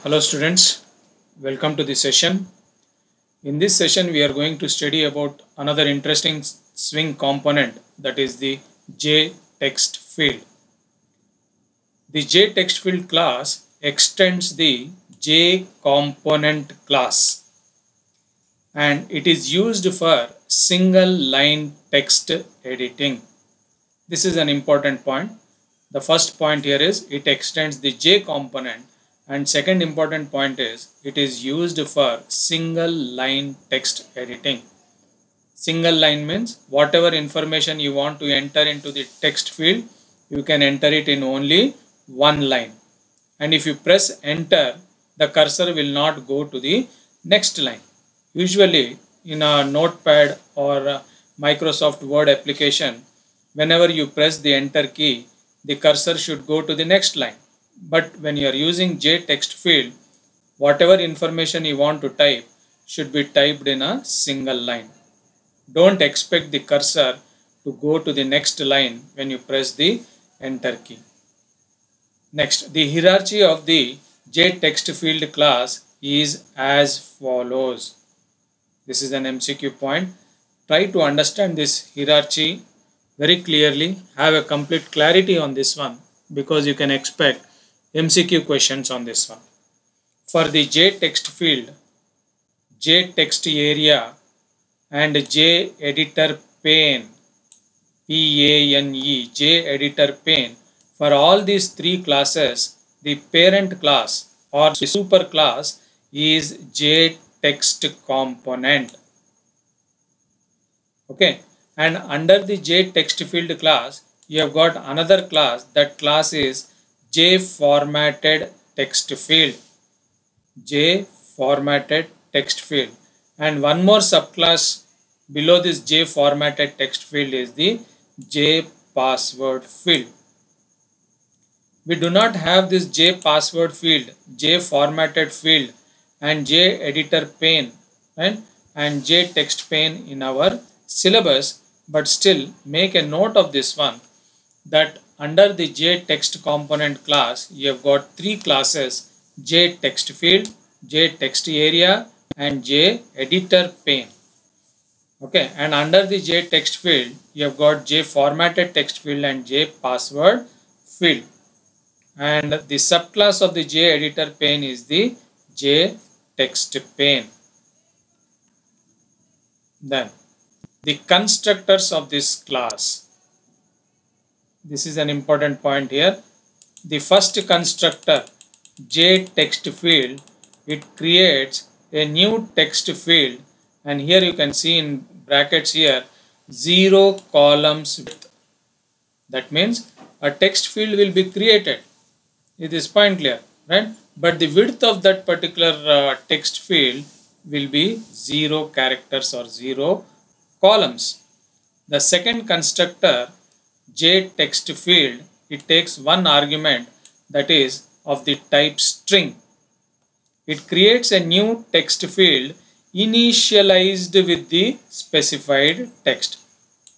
Hello students, welcome to the session. In this session we are going to study about another interesting swing component, that is the JText field. The JText field class extends the JComponent class and it is used for single line text editing. This is an important point. The first point here is it extends the J component, and second important point is it is used for single line text editing. Single line means whatever information you want to enter into the text field, you can enter it in only one line. And if you press enter, the cursor will not go to the next line. Usually in a notepad or a Microsoft Word application, whenever you press the enter key, the cursor should go to the next line. But when you are using JText field, whatever information you want to type should be typed in a single line. Don't expect the cursor to go to the next line when you press the enter key. Next, the hierarchy of the JText field class is as follows. This is an MCQ point. Try to understand this hierarchy very clearly. Have a complete clarity on this one because you can expect MCQ questions on this one. For the JText field, JText area and JEditor pane, P-A-N-E, JEditor pane, for all these three classes, the parent class or the super class is JText component. Okay, and under the JText field class, you have got another class. That class is JFormatted text field. JFormatted text field. And one more subclass below this JFormatted text field is the JPassword field. We do not have this JPassword field, JFormatted field and JEditor pane, right, and JText pane in our syllabus, but still make a note of this one, that under the JText component class you have got three classes: JText field, JText area and JEditor pane. Okay, and under the JText field you have got JFormatted text field and JPassword field, and the subclass of the JEditor pane is the JText pane. Then the constructors of this class. This is an important point here. The first constructor, JText field, it creates a new text field, and here you can see in brackets here 0 columns width. That means a text field will be created. Is this point clear, right? But the width of that particular text field will be 0 characters or 0 columns. The second constructor, JText field, it takes one argument, that is of the type string. It creates a new text field initialized with the specified text.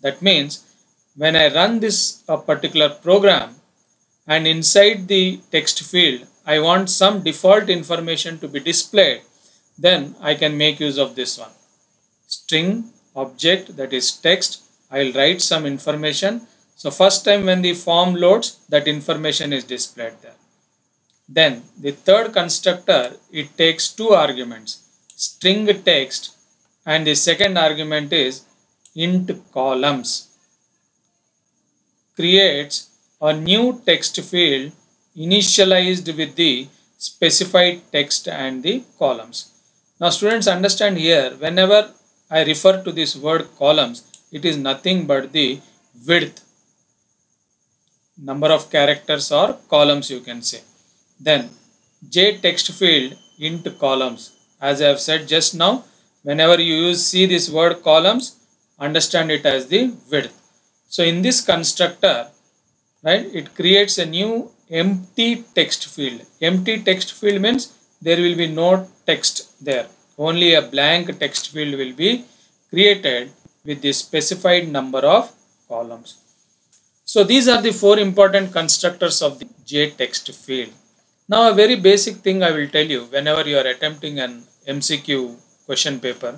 That means when I run this particular program and inside the text field I want some default information to be displayed, then I can make use of this one. String object, that is text, I will write some information. So first time when the form loads, that information is displayed there. Then the third constructor, it takes two arguments, string text, and the second argument is int columns. Creates a new text field initialized with the specified text and the columns. Now students, understand here, whenever I refer to this word columns, it is nothing but the width, number of characters or columns you can say. Then JText field int columns, as I have said just now, whenever you see this word columns, understand it as the width. So in this constructor, right, it creates a new empty text field. Empty text field means there will be no text there. Only a blank text field will be created with the specified number of columns. So these are the four important constructors of the JText field. Now a very basic thing I will tell you whenever you are attempting an MCQ question paper.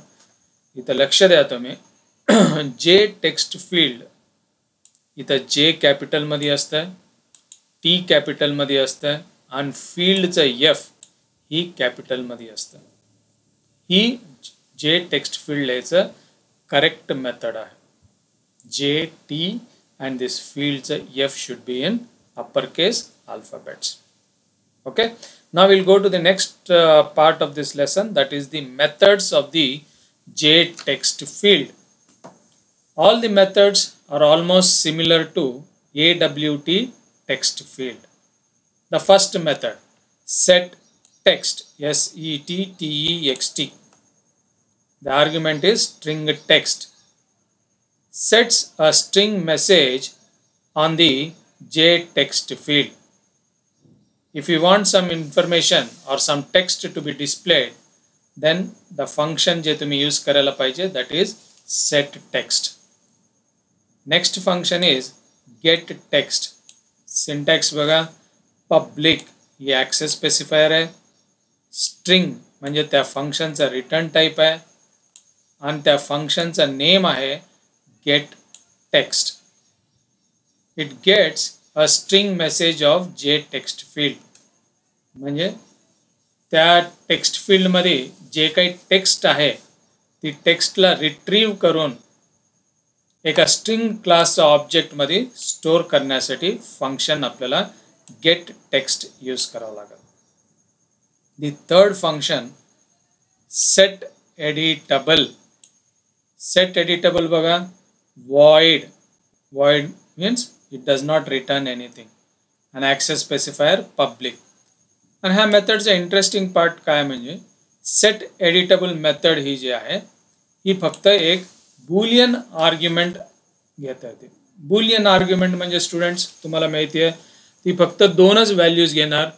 इथं लक्ष द्या तुम्ही. जे text field इथं जे capital मध्ये असतं, T capital मध्ये असतं आणि फील्डचं एफ ही कॅपिटल मध्ये असतं. ही जे टेक्स्ट फील्ड लिहायचं करेक्ट मेथड आहे. जे T and this field's F should be in uppercase alphabets. Okay, now we'll go to the next part of this lesson, that is the methods of the J text field. All the methods are almost similar to AWT text field. The first method, set text, SETTEXT. The argument is string text. Sets a string message on the J text field. If you want some information or some text to be displayed, then the function जे तुम्ही use करायला पाहिजे, that is set text. Next function is get text. Syntax बघा, public ही access specifier आहे, string म्हणजे त्या फंक्शनचा return type आहे आणि त्या फंक्शनचा नेम आहे get text. It gets a string message of J text field. म्हणजे त्या टेक्स्ट फील्ड मध्ये जे काही टेक्स्ट आहे ती टेक्स्टला रिट्रीव्ह करून एका स्ट्रिंग क्लासच्या ऑब्जेक्ट मध्ये स्टोअर करण्यासाठी फंक्शन आपल्याला गेट टेक्स्ट यूज करावं लागेल. The third function set editable. Set editable बघा, void means it does not return anything, an access specifier public. आणि ह्या मेथडचा इंटरेस्टिंग पार्ट काय म्हणजे सेट एडिटेबल मेथड ही जी आहे ही फक्त एक बुलियन आर्ग्युमेंट घेता येते. बुलियन आर्ग्युमेंट म्हणजे स्टुडंट्स तुम्हाला माहिती आहे ती फक्त दोनच व्हॅल्यूज घेणार,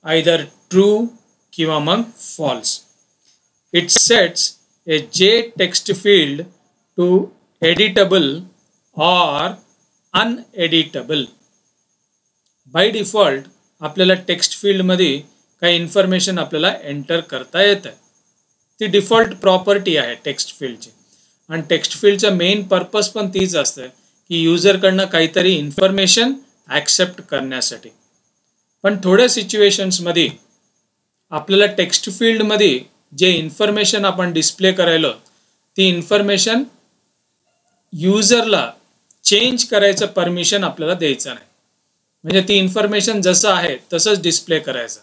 आयदर ट्रू किंवा मग false. It sets a J text field to editable or uneditable. By default आपल्याला टेक्स्ट फील्ड मध्ये काही इन्फॉर्मेशन आपल्याला एंटर करता येतं. ती डिफॉल्ट प्रॉपर्टी आहे टेक्स्ट फील्डची आणि टेक्स्ट फील्डचा मेन पर्पज पण तीच असतं की युजरकडनं काहीतरी इन्फॉर्मेशन ॲक्सेप्ट करण्यासाठी. पण थोड्या सिच्युएशन्समध्ये आपल्याला टेक्स्ट फील्डमध्ये जे इन्फॉर्मेशन आपण डिस्प्ले करायलो ती इन्फॉर्मेशन युजरला चेंज करायचं परमिशन आपल्याला द्यायचं नाही. म्हणजे ती इन्फॉर्मेशन जसं आहे तसंच डिस्प्ले करायचं.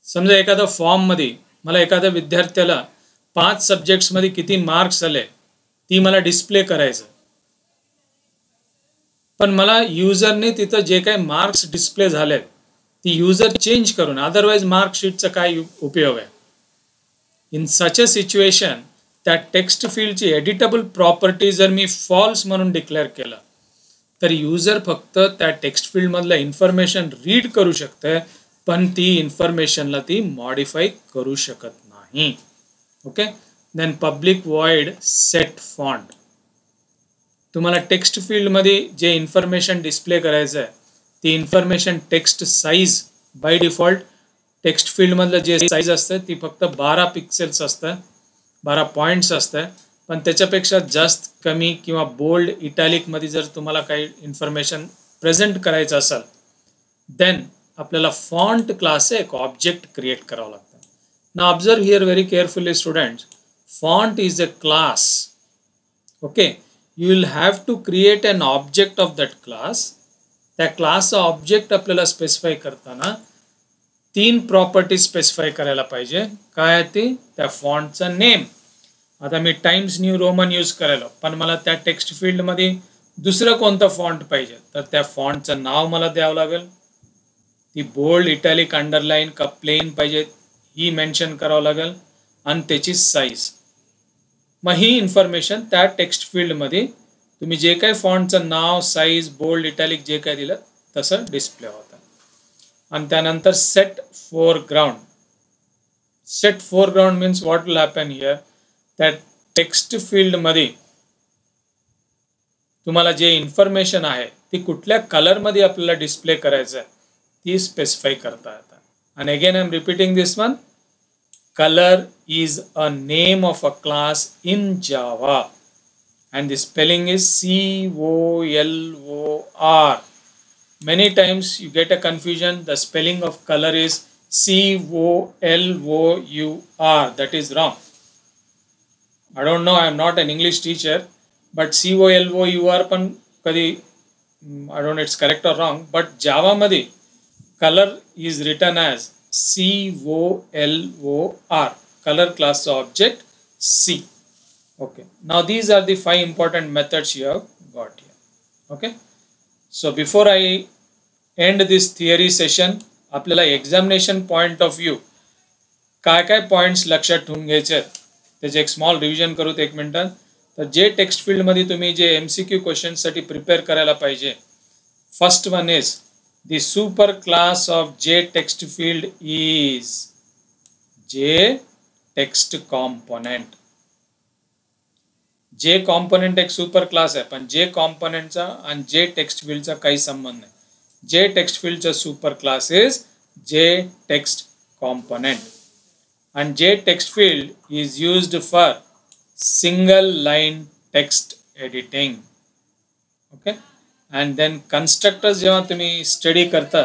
समजा एखादा फॉर्म मध्ये मला एखाद्या विद्यार्थ्याला 5 सब्जेक्ट्स मध्ये किती मार्क्स आले ती मला डिस्प्ले करायचं, पण मला युजरने तिथं जे काही मार्क्स डिस्प्ले झालेत ती युजर चेंज करून, अदरवाइज मार्कशीटचा काय उपयोग आहे. इन सच अ सिच्युएशन त्या टेक्स्ट फील्डची एडिटेबल प्रॉपर्टी जर मी फॉल्स म्हणून डिक्लेअर केलं तर युजर फक्त त्या टेक्स्ट फील्ड मधलं इन्फॉर्मेशन रीड करू शकते, पण ती इन्फॉर्मेशनला ती मॉडिफाय करू शकत नाही. Okay, then public void set font. तुम्हाला टेक्स्ट फील्ड मध्ये जे इन्फॉर्मेशन डिस्प्ले करायचं आहे ती information text size by default text field मधलं जे साईज असतं ती फक्त 12 पिक्सेल्स असतं, 12 पॉइंट्स असतं. पण त्याच्यापेक्षा जास्त कमी किंवा बोल्ड इटॅलिक मध्ये जर तुम्हाला काही इन्फॉर्मेशन प्रेझेंट करायचं असेल देन आपल्याला फॉन्ट क्लास एक ऑब्जेक्ट क्रिएट करावं लागतं. Now observe here very carefully students, font is a class. Okay, you will have to create an object of that class. त्या क्लासचा ऑब्जेक्ट आपल्याला स्पेसिफाय करताना 3 प्रॉपर्टीज स्पेसिफाय करायला पाहिजे. काय ती? त्या फॉन्टचं नेम. आता मी टाइम्स न्यू रोमन यूज करायला, पण मला त्या टेक्स्ट फील्ड मध्ये दुसरं कोणतं फॉन्ट पाहिजे तर त्या फॉन्टचं नाव मला द्यावं लागेल. ती बोल्ड, इटॅलिक, अंडरलाईन का प्लेन पाहिजे ही मेन्शन करावं लागेल आणि त्याची साईज. मग ही इन्फॉर्मेशन त्या टेक्स्ट फील्ड मध्ये तुम्ही जे काही फॉन्टचं नाव, साईज, बोल्ड, इटॅलिक जे काही दिलं तसं डिस्प्ले होतं. आणि त्यानंतर set foreground. Set foreground means what will happen here, त्या टेक्स्ट फील्ड मध्ये तुम्हाला जे इन्फॉर्मेशन आहे ती कुठल्या कलर मध्ये आपल्याला डिस्प्ले करायचं आहे ती स्पेसिफाय करता येतं. And again I'm repeating this one. Color is a name of a class in Java, and the spelling is COLOR. Many times you get a confusion. The spelling of color is COLOUR. That is wrong. I don't know, I am not an English teacher, but COLOUR पण कधी I don't know it's correct or wrong, but Java मध्ये color is written as COLOR, color class object C. Okay, now these are the 5 important methods you have got here. Okay, so before I end this theory session, आपल्याला examination point of view काय काय points लक्षात ठेवून घ्यायचे त्याचे एक small revision करूत 1 मिनिटात. तर जे टेक्स्ट फील्ड मध्ये तुम्ही जे MCQ क्वेश्चन्स साठी प्रिपेअर करायला पाहिजे, first one is the super class of जे टेक्स्ट फील्ड इज जे टेक्स्ट कॉम्पोनेंट. जे कॉम्पोनेंट एक सुपर क्लास आहे, पण जे कॉम्पोनेंटचा आणि जे टेक्स्ट फील्डचा काही संबंध नाही. जे टेक्स्ट फील्डचा सुपर क्लास इज जे text component. And J text field is used for single line text editing. Okay, and then constructors जेव्हा तुम्ही स्टडी करता,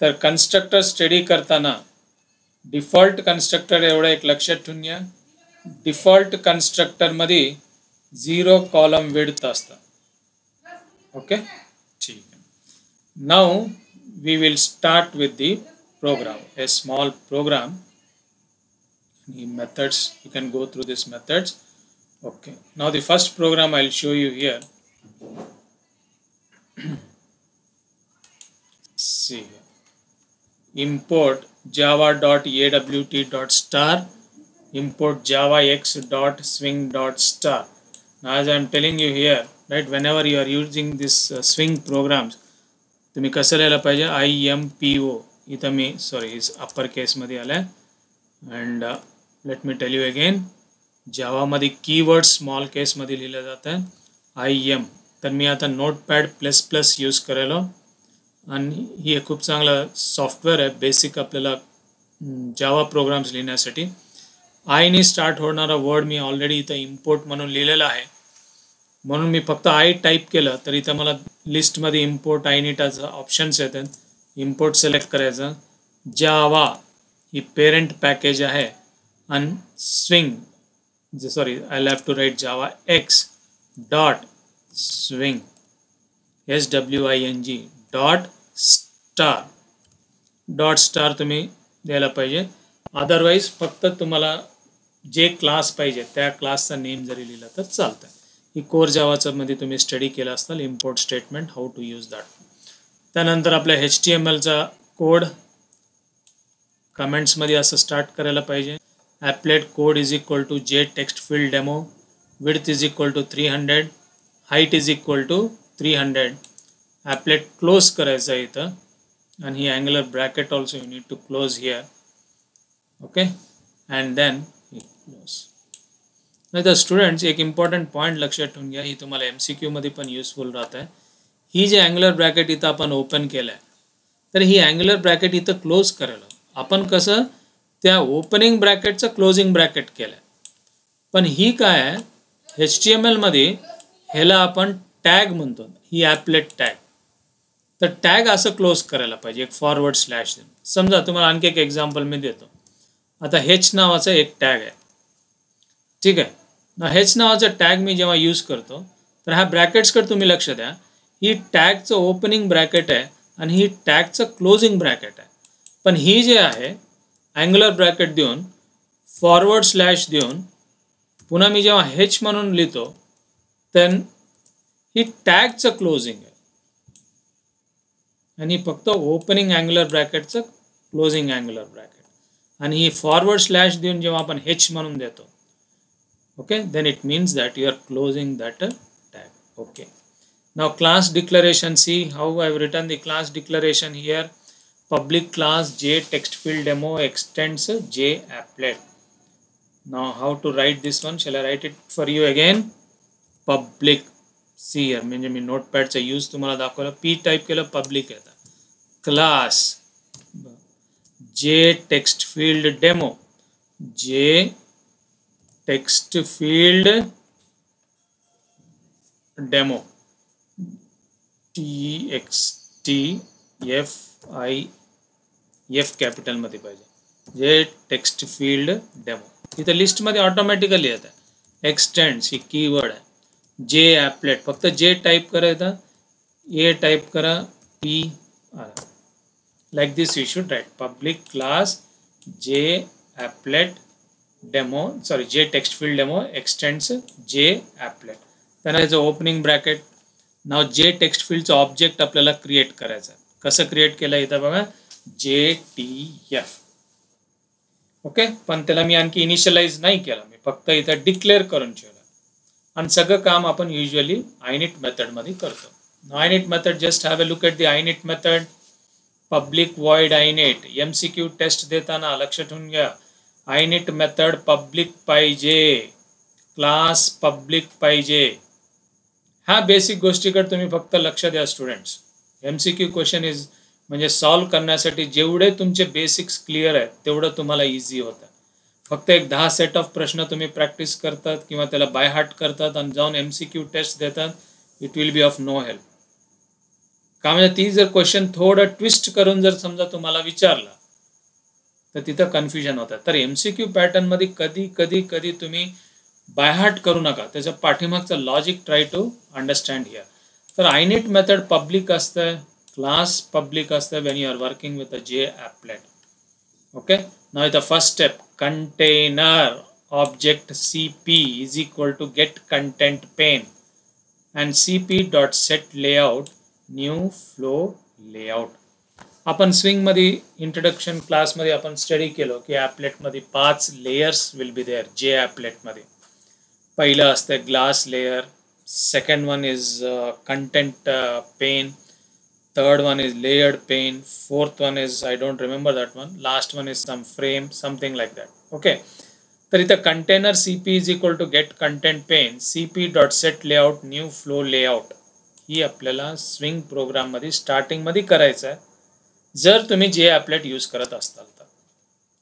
तर constructor स्टडी करताना डिफॉल्ट कन्स्ट्रक्टर एवढं एक लक्षात ठेवून घ्या. डिफॉल्ट कन्स्ट्रक्टर मध्ये 0 कॉलम विड्थ असतं. ओके, ठीक आहे. Now we will start with the program, a small program. The methods, you can go through these methods. Okay, now the first program I'll show you here. See here. Import java.awt.star, import javax.swing.star. Now as I'm telling you here, right, whenever you are using this swing programs, तुम्ही कसं लिहायला पाहिजे, IMPO. इथं मी इस अपर case मध्ये आलाय. And let me tell you again, Java मध्ये keyword small केस मध्ये लिहिलं जातं IM. तर मी आता नोटपॅड++ यूज करेलो, आणि ही खूप चांगलं सॉफ्टवेअर आहे बेसिक आपल्याला जावा प्रोग्राम्स लिहिण्यासाठी. आयने स्टार्ट होणारा वर्ड मी ऑलरेडी इथं इम्पोर्ट म्हणून लिहिलेला आहे, म्हणून मी फक्त आय टाईप केलं तर इथं मला लिस्टमध्ये इम्पोर्ट आयनिटाचं ऑप्शन्स येतात. इम्पोर्ट सिलेक्ट करायचं. जावा ही पेरेंट पॅकेज आहे, आणि swing I have to write Java X dot swing SWING dot star तुम्ही द्यायला पाहिजे. अदरवाईज फक्त तुम्हाला जे क्लास पाहिजे त्या क्लासचा नेम जरी लिहिला तर चालतं. ही कोर जावाचं मध्ये तुम्ही स्टडी केला असताल import statement, how to use that. त्यानंतर आपल्या HTMLचा कोड कमेंट्स मध्ये असं स्टार्ट करायला पाहिजे. Applet code is equal to J text field demo, width is equal to 300, height is equal to 300. Applet close करायचं आहे इथं, आणि ही angular bracket also you need to close here. Okay, and then close. नाही तर students, एक important point लक्षात ठेवून घ्या, ही तुम्हाला MCQ मध्ये पण युजफुल राहत आहे. ही जे अँगुलर ब्रॅकेट इथं आपण ओपन केलं आहे, तर ही अँगुलर ब्रॅकेट इथं क्लोज करायला आपण कसं त्या ओपनिंग ब्रॅकेटचं क्लोजिंग ब्रॅकेट केलं आहे. पण ही काय आहे, HTML मध्ये ह्याला आपण टॅग म्हणतो, ही ॲपलेट टॅग. तर टॅग असं क्लोज करायला पाहिजे एक फॉरवर्ड स्लॅश देऊन. समजा तुम्हाला आणखी एक एक्झाम्पल मी देतो. आता H नावाचा एक टॅग आहे, ठीक आहे ना. H नावाचा टॅग मी जेव्हा यूज करतो, तर ह्या ब्रॅकेट्सकडे तुम्ही लक्ष द्या. ही टॅगचं ओपनिंग ब्रॅकेट आहे, आणि ही टॅगचं क्लोजिंग ब्रॅकेट आहे. पण ही जे आहे अँगुलर ब्रॅकेट देऊन फॉरवर्ड स्लॅश देऊन पुन्हा मी जेव्हा H म्हणून लिहितो, तर ही टॅगचं क्लोजिंग आहे, आणि फक्त ओपनिंग अँगुलर ब्रॅकेटचं क्लोजिंग अँगुलर ब्रॅकेट. आणि ही फॉरवर्ड स्लॅश देऊन जेव्हा आपण H म्हणून देतो, okay, then it means that you are closing that tag. Okay, now class declaration. See how I've written the class declaration here. Public class J text field demo extends J applet. Now how to write this one? Shall I write it for you again? Public. See here, म्हणजे मी नोटपॅडचा use तुम्हाला दाखवला. P type केलं, public येतं. Class J text field demo. J text field demo. TXTFIF capital मध्ये पाहिजे. जे text field demo इथं list मध्ये ऑटोमॅटिकली येत आहे. एक्सटेंड्स ही कीवर्ड आहे. जे ॲपलेट फक्त जे टाईप करायचं, ए टाईप करा, पी आला. Like this you should write public class J applet demo sorry J text field demo extends J applet. त्यानंतर opening bracket. Now J text फील्डचं ऑब्जेक्ट आपल्याला क्रिएट करायचं. कसं क्रिएट केलं इथं बघा, JTF. ओके, पण त्याला मी आणखी इनिशियलाइज नाही केलं, मी फक्त इथं डिक्लेअर करून ठेवलं. आणि सगळं काम आपण युजली init मेथड मध्ये करतो. init method just have a look at the init method. Public void init. MCQ test देताना लक्ष ठेवून घ्या, init मेथड पब्लिक पाहिजे, क्लास पब्लिक पाहिजे. ह्या बेसिक गोष्टीकडे तुम्ही फक्त लक्ष द्या स्टुडंट्स. MCQ क्वेश्चन इज म्हणजे सॉल्व करण्यासाठी जेवढे तुमचे बेसिक्स क्लिअर आहेत तेवढं तुम्हाला इझी होतं. फक्त एक 10 सेट ऑफ प्रश्न तुम्ही प्रॅक्टिस करतात किंवा त्याला बाय हार्ट करतात आणि जाऊन MCQ टेस्ट देतात, it will be of no help. का म्हणजे ती जर क्वेश्चन थोडं ट्विस्ट करून जर समजा तुम्हाला विचारला तर तिथं कन्फ्युजन होतं. तर MCQ पॅटर्नमध्ये कधी कधी कधी तुम्ही बाय हार्ट करू नका, त्याच्या पाठीमागचं logic try to understand here. तर init मेथड पब्लिक असतं, क्लास पब्लिक असतं when you are working with a J applet. Okay, now the first step, container object CP is equal to get content pane and CP dot set layout new flow layout. आपण swing मध्ये introduction class मध्ये आपण study केलो की applet मध्ये 5 layers will be there. J applet मध्ये पहिलं असतं glass layer, second one is content pane, third one is layered pane, fourth one is I don't remember that one, last one is some frame, something like that. Okay, तर इथं container CP is equal to get content pane CP dot set layout new flow layout ही आपल्याला swing programme मध्ये starting मध्ये करायचं आहे जर तुम्ही जे ॲपलेट यूज करत असताल तर.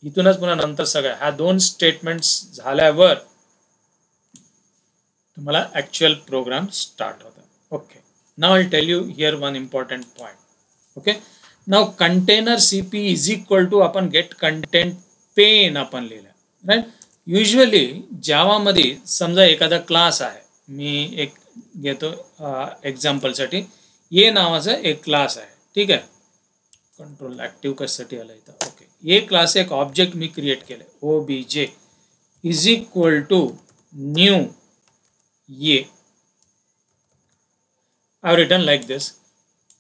इथूनच पुन्हा नंतर सगळ्या ह्या 2 स्टेटमेंट्स झाल्यावर तुम्हाला ॲक्च्युअल प्रोग्राम स्टार्ट होतं. Okay, now I'll tell you here one important point. Okay, now container CP is equal to आपण get content pane आपण लिहिलं, राईट. युजली जावा मध्ये समजा एखादा क्लास आहे, मी एक घेतो एक्झाम्पलसाठी, ए नावाचा एक क्लास आहे, ठीक आहे. कंट्रोल ॲक्टिव्ह कशासाठी आला इथं. ओके, ए क्लास एक ऑब्जेक्ट मी क्रिएट केलं, OBJ is equal to new A. I have written like this.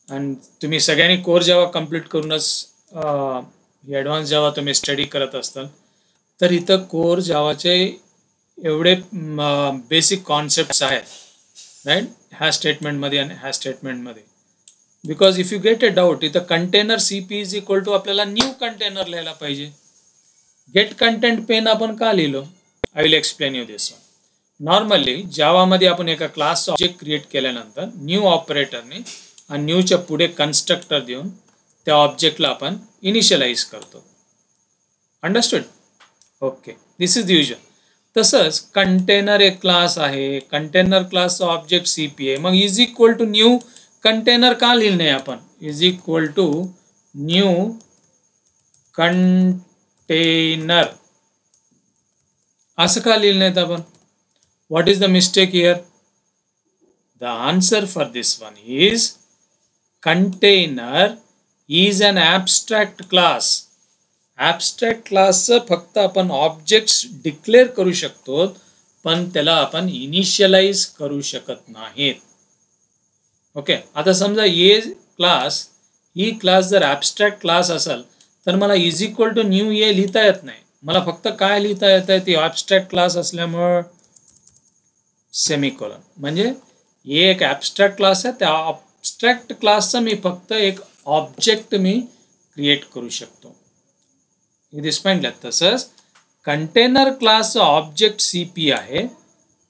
आणि तुम्ही सगळ्यांनी कोर जावा कंप्लीट करूनच ॲडव्हान्स जावा तुम्ही स्टडी करत असताल तर इथं कोर जावाचे एवढे बेसिक कॉन्सेप्ट्स आहेत, राईट, ह्या स्टेटमेंटमध्ये आणि ह्या स्टेटमेंटमध्ये. Because if you get a doubt, इथं container CP is equal to आपल्याला न्यू कंटेनर लिहायला पाहिजे. गेट कंटेंट पेन आपण का लिहिलो, I will explain you this one. Normally जावामध्ये आपण एका क्लास ऑब्जेक्ट क्रिएट केल्यानंतर न्यू ऑपरेटरने आणि न्यूच्या पुढे कन्स्ट्रक्टर देऊन त्या ऑब्जेक्टला आपण इनिशियलाइज करतो. Understood? Okay, this is usual. तसंच कंटेनर एक क्लास आहे, कंटेनर क्लासचा ऑब्जेक्ट CP आहे, मग is equal to new container का लिहिलं नाही आपण, is equal to new container असं का लिहिलं नाहीत आपण. What is the mistake here? The answer for this one is container is an abstract class. Abstract class फक्त आपण ऑब्जेक्ट्स डिक्लेअर करू शकतो पण त्याला आपण इनिशियलाइज करू शकत नाहीत. ओके, आता समजा ए क्लास ही क्लास जर ॲबस्ट्रॅक्ट क्लास असेल तर मला इज इक्वल टू न्यू ए लिहिता येत नाही. मला फक्त काय लिहिता येत आहे, ती ॲबस्ट्रॅक्ट क्लास असल्यामुळं सेमिकोलॉन. म्हणजे एक ॲबस्ट्रॅक्ट क्लास आहे, त्या ॲबस्ट्रॅक्ट क्लासचा मी फक्त एक ऑब्जेक्ट मी क्रिएट करू शकतो. हे दिसपाहिलं. तसंच कंटेनर क्लासचा ऑब्जेक्ट CP आहे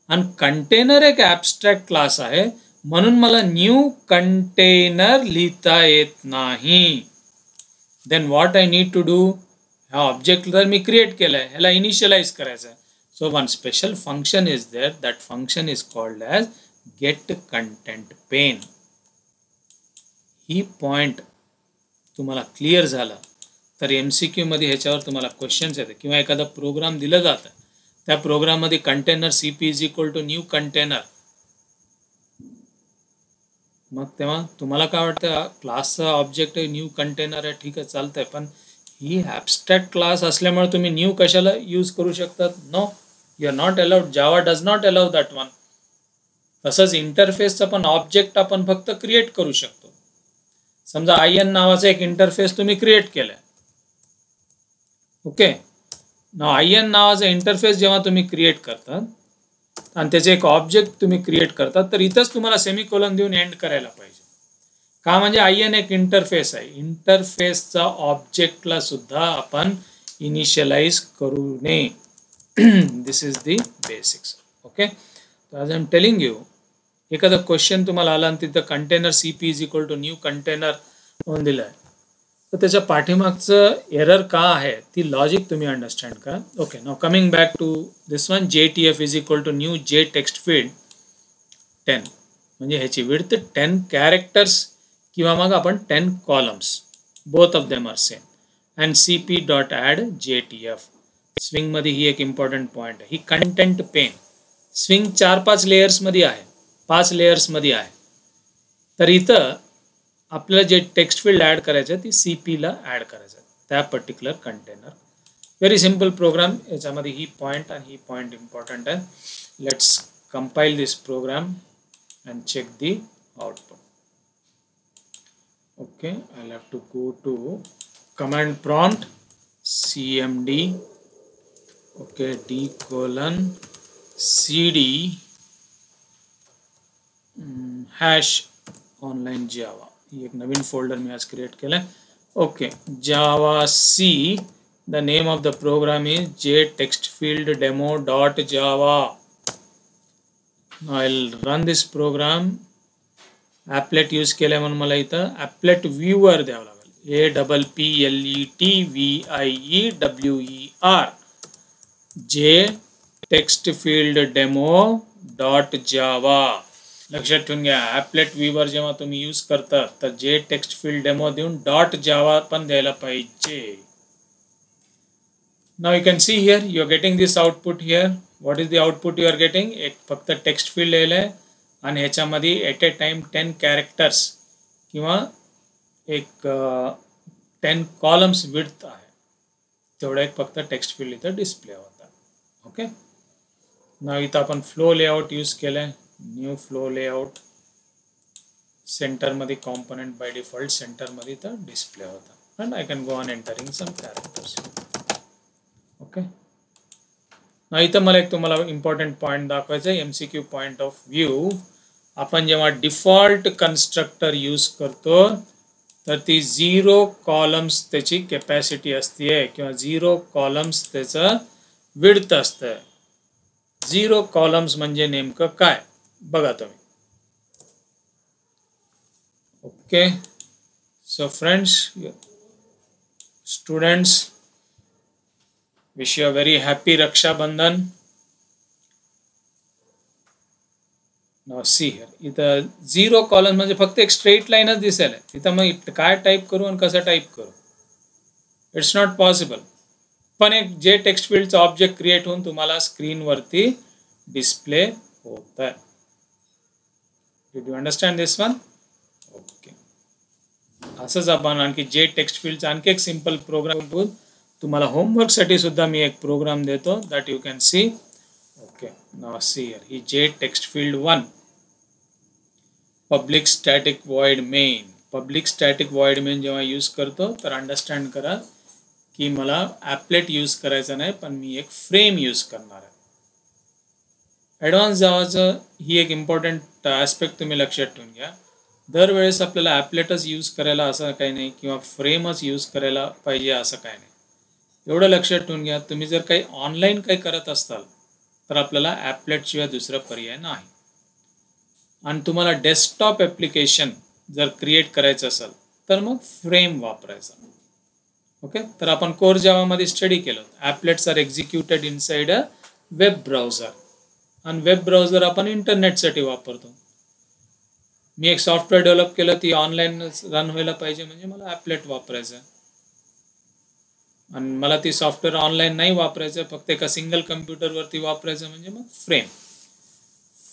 आणि कंटेनर एक ॲबस्ट्रॅक्ट क्लास आहे म्हणून मला न्यू कंटेनर लिहिता येत नाही. Then what I need to do, हा ऑब्जेक्ट जर मी क्रिएट केलाय ह्याला इनिशियलाइज करायचं आहे. So one special function is there, that function is called as get content pane. ही पॉइंट तुम्हाला क्लिअर झाला तर MCQ मध्ये ह्याच्यावर तुम्हाला क्वेश्चन्स येते किंवा एखादा प्रोग्राम दिलं जातं, त्या प्रोग्राममध्ये container CP is equal to new container. मग तेव्हा तुम्हाला काय वाटतं, क्लासचा ऑब्जेक्ट न्यू कंटेनर आहे, ठीक आहे चालतंय, पण ही ॲबस्ट्रॅक्ट क्लास असल्यामुळे तुम्ही न्यू कशाला यूज करू शकतात? No, you are not allowed. Java does not allow that one. तसंच इंटरफेसचा पण ऑब्जेक्ट आपण फक्त क्रिएट करू शकतो. समजा IN नावाचा एक इंटरफेस तुम्ही क्रिएट केलाय. ओके, IN नावाचा इंटरफेस जेव्हा तुम्ही क्रिएट करतात आणि त्याचे एक ऑब्जेक्ट तुम्ही क्रिएट करतात, तर इथंच तुम्हाला सेमीकोलन देऊन एंड करायला पाहिजे. का? म्हणजे IN एक इंटरफेस आहे. इंटरफेसचा ऑब्जेक्टला सुद्धा आपण इनिशियलाइज करू नये. This is the basics. Okay, as I am telling you, एखादा क्वेश्चन तुम्हाला आला आणि तिथं container CP is equal to new container म्हणून दिलं आहे, तर त्याच्या पाठीमागचं एरर का आहे ती लॉजिक तुम्ही अंडरस्टँड करा. Okay, now coming back to this one, JTF is equal to new J text field 10. म्हणजे ह्याची विड्थ 10 कॅरेक्टर्स किंवा मग आपण 10 columns, both of them are same. And CP dot add JTF. स्विंगमध्ये ही एक इम्पॉर्टंट पॉईंट आहे. ही कंटेंट पेन स्विंग 4-5 लेयर्समध्ये आहे, 5 लेयर्समध्ये आहे. तर इथं आपल्याला जे टेक्स्ट फील्ड ॲड करायचं आहे ती CPला ॲड करायचं आहे, त्या particular container. Very simple program. याच्यामध्ये ही पॉईंट आणि ही पॉईंट इम्पॉर्टंट आहे. Let's compile this program and check the output. Okay, I'll have to go to command prompt cmd, okay, d:/cd #online java. ही एक नवीन फोल्डर मी आज क्रिएट केलं. Okay, java c, the name of the program is jtextfieldDemo.java. I'll run this program. applet use केल्या म्हणून मला इथं applet viewer द्यावं लागेल. APPLETVIEWER jtextfieldDemo.java. लक्षात ठेवून घ्या, applet viewer जेव्हा तुम्ही यूज करता तर jtextfieldDemo देऊन .java पण द्यायला पाहिजे. Now you can see here, you are getting this output here. What is the output you are getting? एक फक्त टेक्स्ट फील्ड लिहिलं आहे आणि ह्याच्यामध्ये एट ए टाइम 10 कॅरेक्टर्स किंवा एक 10 कॉलम्स विड्थ आहे, तेवढा एक फक्त टेक्स्ट फील्ड इथं डिस्प्ले होता. ओके, नाव इथं आपण फ्लो लेआउट यूज केलं आहे. New flow layout. सेंटरमध्ये कॉम्पोनंट बाय डिफॉल्ट सेंटरमध्ये इथं डिस्प्ले होता. And I can go on entering some characters. Okay, इथं मला एक तुम्हाला इम्पॉर्टंट पॉईंट दाखवायचं आहे. MCQ point of view. आपण जेव्हा डिफॉल्ट कन्स्ट्रक्टर यूज करतो तर ती 0 कॉलम्स त्याची कॅपॅसिटी असते किंवा 0 कॉलम्स त्याचं विड्थ असतं. 0 कॉलम्स म्हणजे नेमकं काय बघा तुम्ही. Okay, so friends, students, wish you a very happy Raksha Bandhan. Now see here, इथं 0 कॉलम म्हणजे फक्त एक स्ट्रेट लाईनच दिसेल. इथं मग काय टाईप करू आणि कसं टाईप करू, इट्स नॉट पॉसिबल. पण एक जे टेक्स्ट फील्डचा ऑब्जेक्ट क्रिएट होऊन तुम्हाला स्क्रीनवरती डिस्प्ले होत आहे. Did you understand this one? Okay, असंच आपण आणखी जे टेक्स्ट फील्डचा आणखी एक सिम्पल प्रोग्राम बघू. तुम्हाला होमवर्कसाठी सुद्धा मी एक प्रोग्राम देतो, that you can see. Okay, now see here, ही J text field 1, public static void main. Public static void main जेव्हा यूज करतो तर अंडरस्टँड करा की मला ॲपलेट यूज करायचा नाही, पण मी एक फ्रेम यूज करणार आहे. ॲडव्हान्स जावाचं ही एक इम्पॉर्टंट ॲस्पेक्ट तुम्ही लक्षात ठेवून घ्या. दरवेळेस आपल्याला ॲपलेटच यूज करायला असं काही नाही किंवा फ्रेमच यूज करायला पाहिजे असं काही नाही. एवढं लक्षात ठेवून घ्या, तुम्ही जर काही ऑनलाईन काही करत असाल तर आपल्याला ॲपलेटशिवाय दुसरा पर्याय नाही. आणि तुम्हाला डेस्कटॉप ॲप्लिकेशन जर क्रिएट करायचं असेल तर मग फ्रेम वापरायचा. ओके, तर आपण कोर जावामध्ये स्टडी केलं. Applets are executed inside a web browser, आणि वेब ब्राउझर आपण इंटरनेटसाठी वापरतो. मी एक सॉफ्टवेअर डेव्हलप केलं, ती ऑनलाईन रन व्हायला पाहिजे म्हणजे मला ॲपलेट वापरायचं आहे, आणि मला ती सॉफ्टवेअर ऑनलाईन नाही वापरायचं, फक्त एका सिंगल कम्प्युटरवरती वापरायचं म्हणजे मग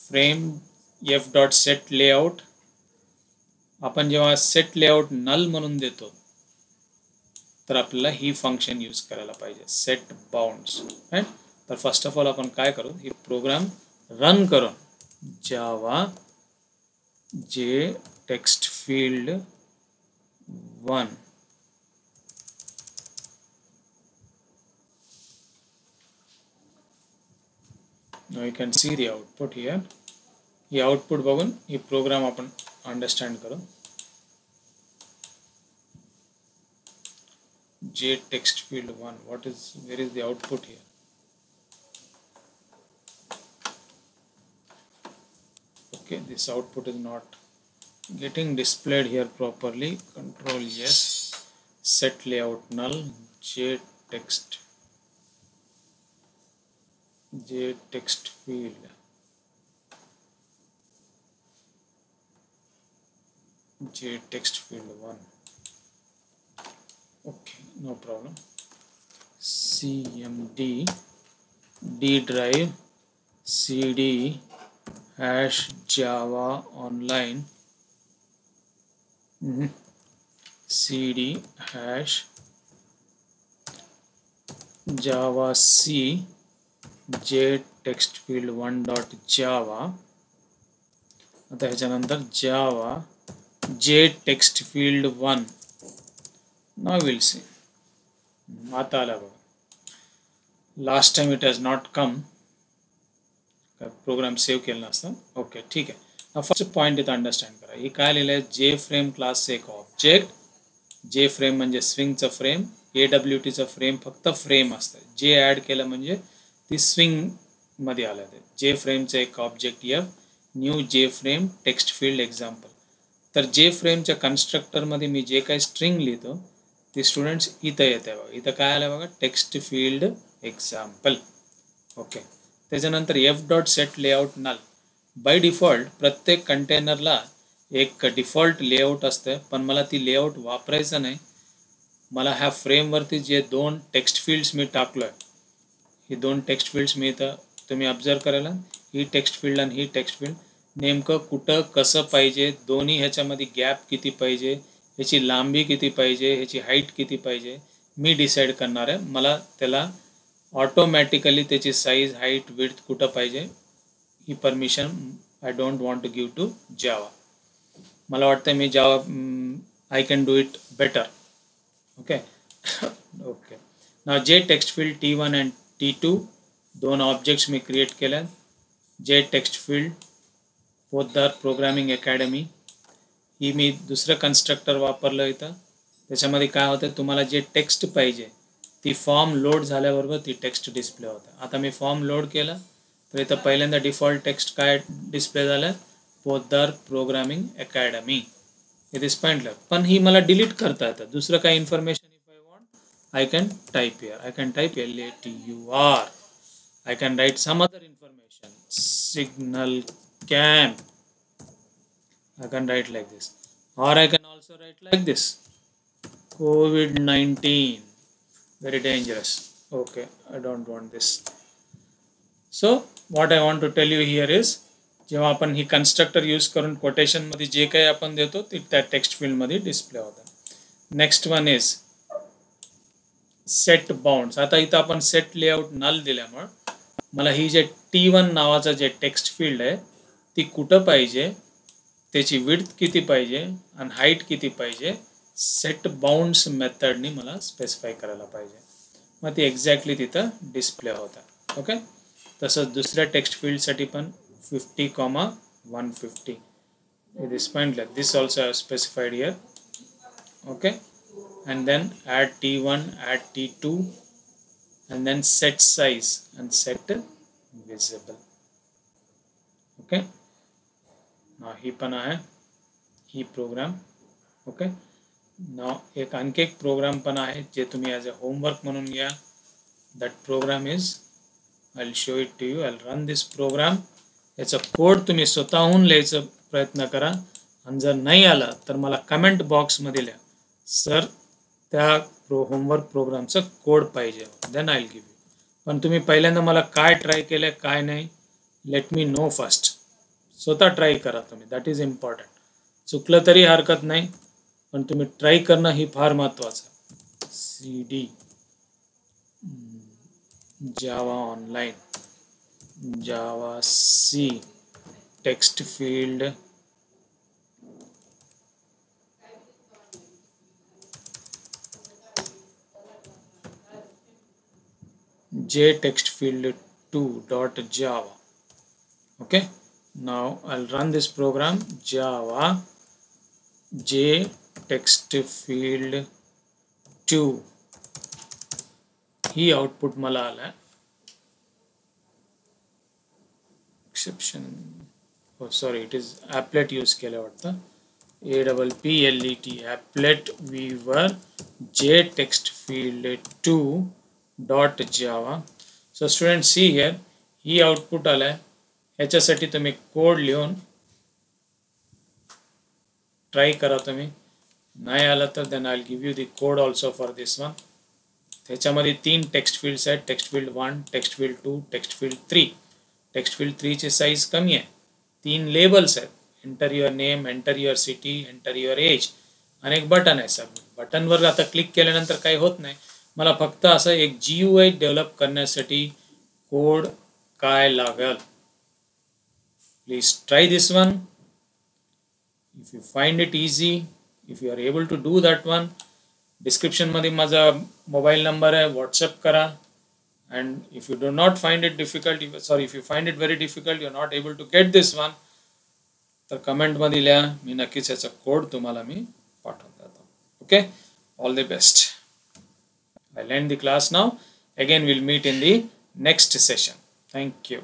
frame F dot set layout. आपण जेव्हा सेट लेआउट नल म्हणून देतो तर आपल्याला ही फंक्शन यूज करायला पाहिजे, सेट बाउंड्स. राईट. तर फर्स्ट ऑफ ऑल आपण काय करू, ही प्रोग्राम रन करून जावा जे text field 1 now you can see the output here. He output बघून ही प्रोग्राम आपण अंडरस्टँड करू. J text field 1, where is the output here? Okay, this output is not getting displayed here properly. Control yes, set layout null, J text field, J text field 1. Okay, no problem. cmd d drive cd hash java online cd hash java c j text field 1 dot java. आता ह्याच्यानंतर java j text field 1. Now we'll see. आता आला बघा. Last time it has not come. Program save केला नसता. Okay, ठीक आहे. First point इथं understand करा. हे काय लिहिलं आहे, जे फ्रेम क्लासचं एक ऑब्जेक्ट. जे फ्रेम म्हणजे स्विंगचं फ्रेम. AWTचं फ्रेम फक्त फ्रेम असतं. जे ॲड केलं म्हणजे ती स्विंगमध्ये आलं ते. जे फ्रेमचं एक ऑब्जेक्ट एफ, न्यू जे फ्रेम टेक्स्ट फील्ड एक्झाम्पल. तर जे फ्रेमच्या कन्स्ट्रक्टरमध्ये मी जे काही स्ट्रिंग लिहितो ते स्टुडंट्स इथं येत आहे बघा. इथं काय आलं बघा, टेक्स्ट फील्ड एक्झाम्पल. ओके, त्याच्यानंतर F dot set layout null. By default प्रत्येक कंटेनरला एक डिफॉल्ट लेआउट असतं, पण मला ती लेआउट वापरायचं नाही. मला ह्या फ्रेमवरती जे 2 टेक्स्ट फील्ड्स मी टाकलो आहे, ही 2 टेक्स्ट फील्ड्स मी इथं तुम्ही ऑब्झर्व करायला, ही टेक्स्ट फील्ड आणि ही टेक्स्ट फील्ड नेमकं कुठं कसं पाहिजे, दोन्ही ह्याच्यामध्ये गॅप किती पाहिजे, ह्याची लांबी किती पाहिजे, ह्याची हाईट किती पाहिजे, मी डिसाईड करणार आहे. मला त्याला ऑटोमॅटिकली त्याची साईज, हाईट, विड्थ कुठं पाहिजे ही permission I don't want to give to Java. मला वाटतं मी Java I can do it better. Okay okay. Now J text field T1 and T2 2 objects मी क्रिएट केल्या. J text field Poddar programming academy ही मी दुसरं कन्स्ट्रक्टर वापरलं इथं. त्याच्यामध्ये काय होतं, तुम्हाला जे टेक्स्ट पाहिजे ती फॉर्म लोड झाल्याबरोबर ती टेक्स्ट डिस्प्ले होतं. आता मी फॉर्म लोड केला तर इथं पहिल्यांदा डिफॉल्ट टेक्स्ट काय डिस्प्ले झालं, पोद्दार प्रोग्रामिंग अकॅडमी. हे दिस पॉईंटला. पण ही मला डिलीट करता येतं. दुसरं काय information if I want I can type here. I can type LATUR. I can write some other information, signal camp. I can write like this, or I can also write like this, COVID-19, very dangerous. Okay, I don't want this. So what I want to tell you here is, जेव्हा आपण ही constructor use करून कोटेशनमध्ये जे काही आपण देतो ते त्या text फील्डमध्ये डिस्प्ले होतं. Next one is set bounds. आता इथं आपण सेट लेआउट नल दिल्यामुळे मला ही जे T1 नावाचं जे टेक्स्ट फील्ड आहे ती कुठं पाहिजे, त्याची विड्थ किती पाहिजे आणि हाईट किती पाहिजे, सेट बाउंड्स मेथडनी मला स्पेसिफाय करायला पाहिजे. मग ती एक्झॅक्टली तिथं डिस्प्ले होतं. ओके, तसंच दुसऱ्या टेक्स्ट फील्डसाठी पण 50,150 this point this also I have specified here. Okay, and then add T1, add T2, and then set size and set visible. Okay, now ही पण आहे ही प्रोग्राम. ओके, एक आणखी एक प्रोग्राम पण आहे जे तुम्ही ॲज अ होमवर्क म्हणून घ्या. That program is I will show it to you. I will run this program. याचा कोड तुम्ही स्वतःहून लिहायचा प्रयत्न करा आणि जर नाही आला तर मला कमेंट बॉक्समध्ये लिहा, सर त्या होमवर्क प्रोग्रामचा कोड पाहिजे, then I will give you. पण तुम्ही पहिल्यांदा मला काय ट्राय केलं काय नाही लेट मी नो फर्स्ट. स्वतः ट्राय करा तुम्ही, दॅट इज इम्पॉर्टंट. चुकलं तरी हरकत नाही, पण तुम्ही ट्राय करणं ही फार महत्त्वाचं. CD Java online, Java C text field, J text field 2.java. Okay, now I'll run this program. Java J text field 2 he output मला आला. Exception, oh sorry, it is applet use केलं वाटतं. APPLET applet viewer J text field 2.java. So students, see here, he output आलाय. ह्याच्यासाठी तुम्ही code लिहून try करा. तुम्ही नाही आला तर then I will give you the code also for this one. त्याच्यामध्ये 3 टेक्स्ट फील्ड्स आहेत, text field 1, text field 2, text field 3. Text field 3 ची साईज कमी आहे. 3 लेबल्स आहेत, enter your name, enter your city, enter your age, आणि एक button आहे submit. बटनवर आता क्लिक केल्यानंतर काही होत नाही. मला फक्त असं एक GUI डेव्हलप करण्यासाठी कोड काय लागेल. Please try this one. If you find it easy, if you are able to do that one, description मध्ये माझा मोबाईल नंबर आहे, व्हॉट्सअप करा. And if you do not find it difficult, if you find it very difficult, you are not able to get this one, तर comment मध्ये लिहा, मी नक्कीच याचा code तुम्हाला मी पाठवून देतो. Okay, all the best. I'll end the class now. Again we'll meet in the next session. Thank you.